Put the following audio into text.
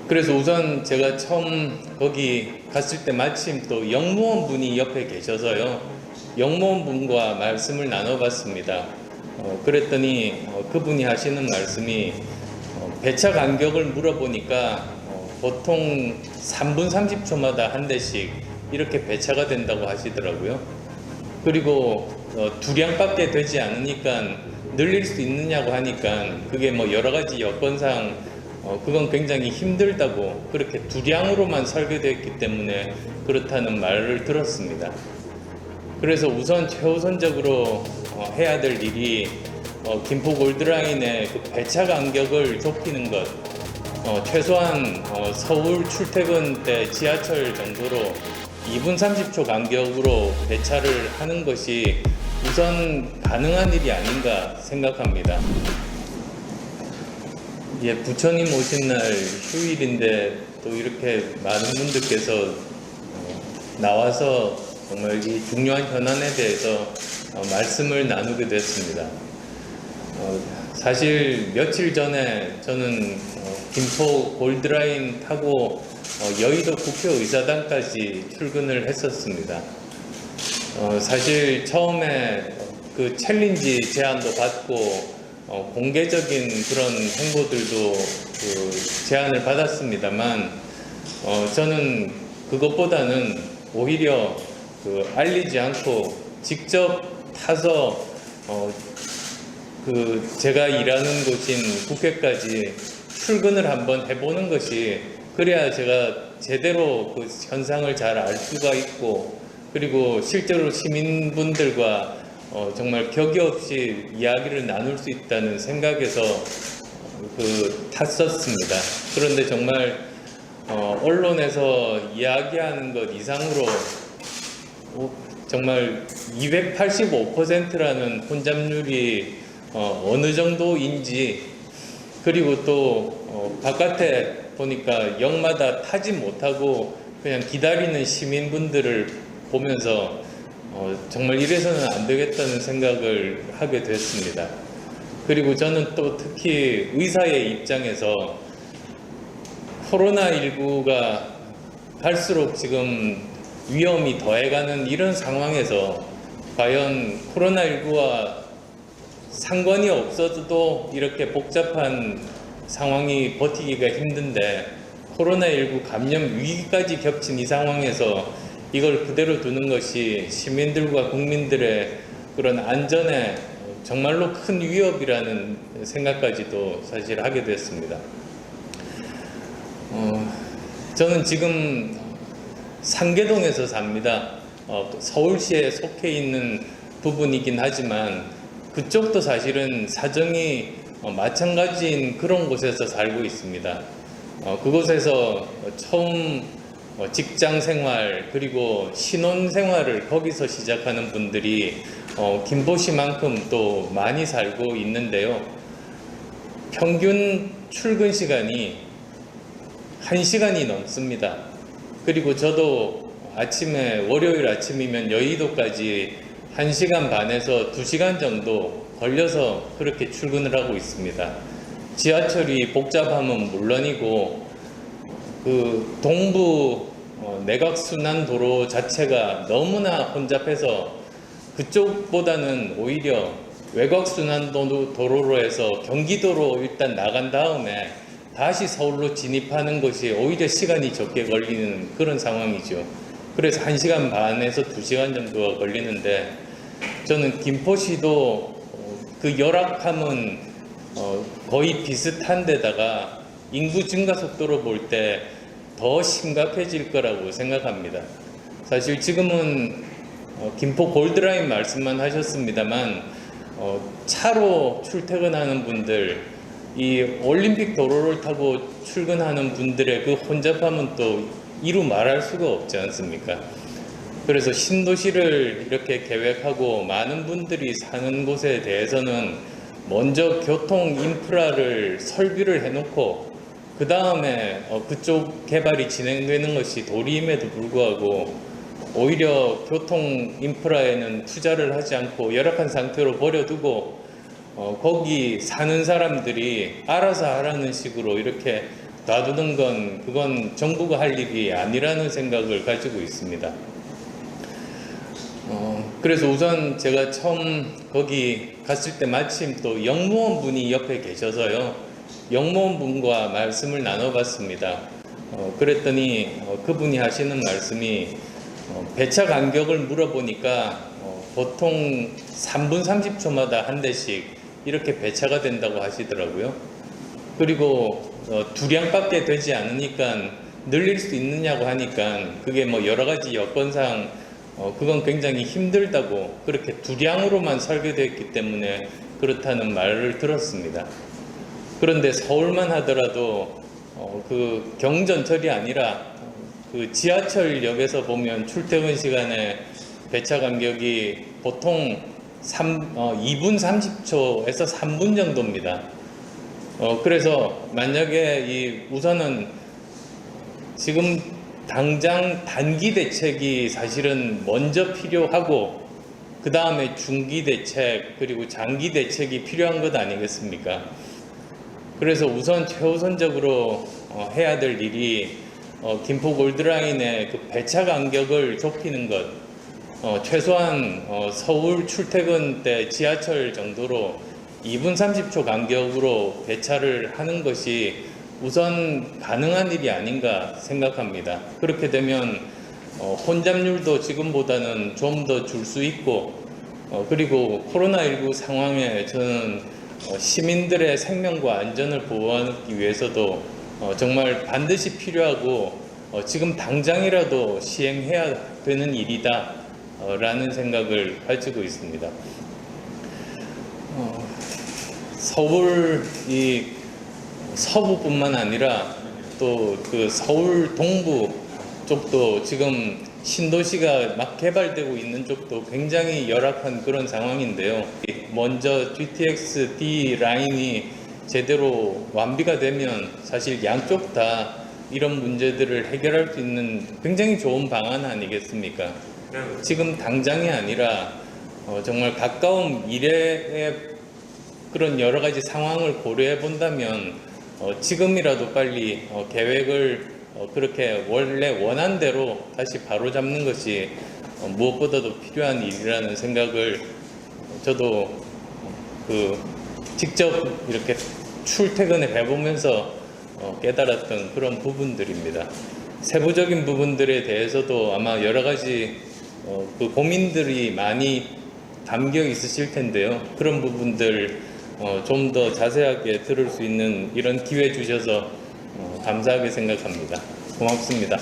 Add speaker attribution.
Speaker 1: 그래서 우선 제가 처음 거기 갔을 때 마침 또 영무원 분이 옆에 계셔서요. 영무원 분과 말씀을 나눠봤습니다. 그랬더니 그분이 하시는 말씀이 배차 간격을 물어보니까 보통 3분 30초마다 한 대씩 이렇게 배차가 된다고 하시더라고요. 그리고 두량밖에 되지 않으니까 늘릴 수 있느냐고 하니까 그게 뭐 여러 가지 여건상 그건 굉장히 힘들다고, 그렇게 두량으로만 설계되어 있기 때문에 그렇다는 말을 들었습니다. 그래서 우선 최우선적으로 해야 될 일이 김포 골드라인의 그 배차 간격을 좁히는 것, 최소한 서울 출퇴근 때 지하철 정도로 2분 30초 간격으로 배차를 하는 것이 우선 가능한 일이 아닌가 생각합니다. 예, 부처님 오신 날 휴일인데 또 이렇게 많은 분들께서 나와서 정말 이 중요한 현안에 대해서 말씀을 나누게 됐습니다. 사실 며칠 전에 저는 김포 골드라인 타고 여의도 국회의사당까지 출근을 했었습니다. 사실 처음에 그 챌린지 제안도 받고 공개적인 그런 행보들도 그 제안을 받았습니다만 저는 그것보다는 오히려 그 알리지 않고 직접 타서 그 제가 일하는 곳인 국회까지 출근을 한번 해보는 것이, 그래야 제가 제대로 그 현상을 잘 알 수가 있고, 그리고 실제로 시민분들과 정말 격이 없이 이야기를 나눌 수 있다는 생각에서 탔었습니다. 그런데 정말 언론에서 이야기하는 것 이상으로 정말 285%라는 혼잡률이 어느 정도인지, 그리고 또 바깥에 보니까 역마다 타지 못하고 그냥 기다리는 시민분들을 보면서 정말 이래서는 안 되겠다는 생각을 하게 됐습니다. 그리고 저는 또 특히 의사의 입장에서 코로나19가 갈수록 지금 위험이 더해가는 이런 상황에서 과연 코로나19와 상관이 없어도 이렇게 복잡한 상황이 버티기가 힘든데, 코로나19 감염 위기까지 겹친 이 상황에서 이걸 그대로 두는 것이 시민들과 국민들의 그런 안전에 정말로 큰 위협이라는 생각까지도 사실 하게 됐습니다. 저는 지금 상계동에서 삽니다. 서울시에 속해 있는 부분이긴 하지만 그쪽도 사실은 사정이 마찬가지인 그런 곳에서 살고 있습니다. 그곳에서 처음 직장 생활 그리고 신혼 생활을 거기서 시작하는 분들이 김포시만큼 또 많이 살고 있는데요. 평균 출근 시간이 1시간이 넘습니다. 그리고 저도 아침에, 월요일 아침이면 여의도까지 1시간 반에서 2시간 정도 걸려서 그렇게 출근을 하고 있습니다. 지하철이 복잡함은 물론이고 그 동부 내곽순환도로 자체가 너무나 혼잡해서 그쪽보다는 오히려 외곽순환도로로 해서 경기도로 일단 나간 다음에 다시 서울로 진입하는 것이 오히려 시간이 적게 걸리는 그런 상황이죠. 그래서 1시간 반에서 2시간 정도가 걸리는데, 저는 김포시도 그 열악함은 거의 비슷한 데다가 인구 증가 속도로 볼 때 더 심각해질 거라고 생각합니다. 사실 지금은 김포 골드라인 말씀만 하셨습니다만 차로 출퇴근하는 분들, 이 올림픽 도로를 타고 출근하는 분들의 그 혼잡함은 또 이루 말할 수가 없지 않습니까? 그래서 신도시를 이렇게 계획하고 많은 분들이 사는 곳에 대해서는 먼저 교통 인프라를 설비를 해놓고 그 다음에 그쪽 개발이 진행되는 것이 도리임에도 불구하고 오히려 교통 인프라에는 투자를 하지 않고 열악한 상태로 버려두고 거기 사는 사람들이 알아서 하라는 식으로 이렇게 놔두는 건 그건 정부가 할 일이 아니라는 생각을 가지고 있습니다. 그래서 우선 제가 처음 거기 갔을 때 마침 또 영무원 분이 옆에 계셔서요. 영무원 분과 말씀을 나눠봤습니다. 그랬더니 그분이 하시는 말씀이 배차 간격을 물어보니까 보통 3분 30초마다 한 대씩 이렇게 배차가 된다고 하시더라고요. 그리고 두량밖에 되지 않으니까 늘릴 수 있느냐고 하니까 그게 뭐 여러 가지 여건상 그건 굉장히 힘들다고 그렇게 두량으로만 설계되어 있기 때문에 그렇다는 말을 들었습니다. 그런데 서울만 하더라도 그 경전철이 아니라 그 지하철역에서 보면 출퇴근 시간에 배차 간격이 보통 2분 30초에서 3분 정도입니다. 그래서 만약에 우선은 지금 당장 단기 대책이 사실은 먼저 필요하고 그 다음에 중기 대책 그리고 장기 대책이 필요한 것 아니겠습니까? 그래서 우선 최우선적으로 해야 될 일이 김포 골드라인의 그 배차 간격을 좁히는 것, 최소한 서울 출퇴근 때 지하철 정도로 2분 30초 간격으로 배차를 하는 것이 우선 가능한 일이 아닌가 생각합니다. 그렇게 되면 혼잡률도 지금보다는 좀 더 줄 수 있고 그리고 코로나19 상황에 저는 시민들의 생명과 안전을 보호하기 위해서도 정말 반드시 필요하고 지금 당장이라도 시행해야 되는 일이다 라는 생각을 가지고 있습니다. 서울 이 서부뿐만 아니라 또 그 서울 동부 쪽도 지금 신도시가 막 개발되고 있는 쪽도 굉장히 열악한 그런 상황인데요. 먼저 GTX-D 라인이 제대로 완비가 되면 사실 양쪽 다 이런 문제들을 해결할 수 있는 굉장히 좋은 방안 아니겠습니까? 지금 당장이 아니라 정말 가까운 미래의 그런 여러 가지 상황을 고려해 본다면 지금이라도 빨리 계획을 그렇게 원래 원한 대로 다시 바로잡는 것이 무엇보다도 필요한 일이라는 생각을 저도 직접 이렇게 출퇴근을 해보면서 깨달았던 그런 부분들입니다. 세부적인 부분들에 대해서도 아마 여러 가지 그 고민들이 많이 담겨 있으실 텐데요. 그런 부분들 좀 더 자세하게 들을 수 있는 이런 기회 주셔서 감사하게 생각합니다. 고맙습니다.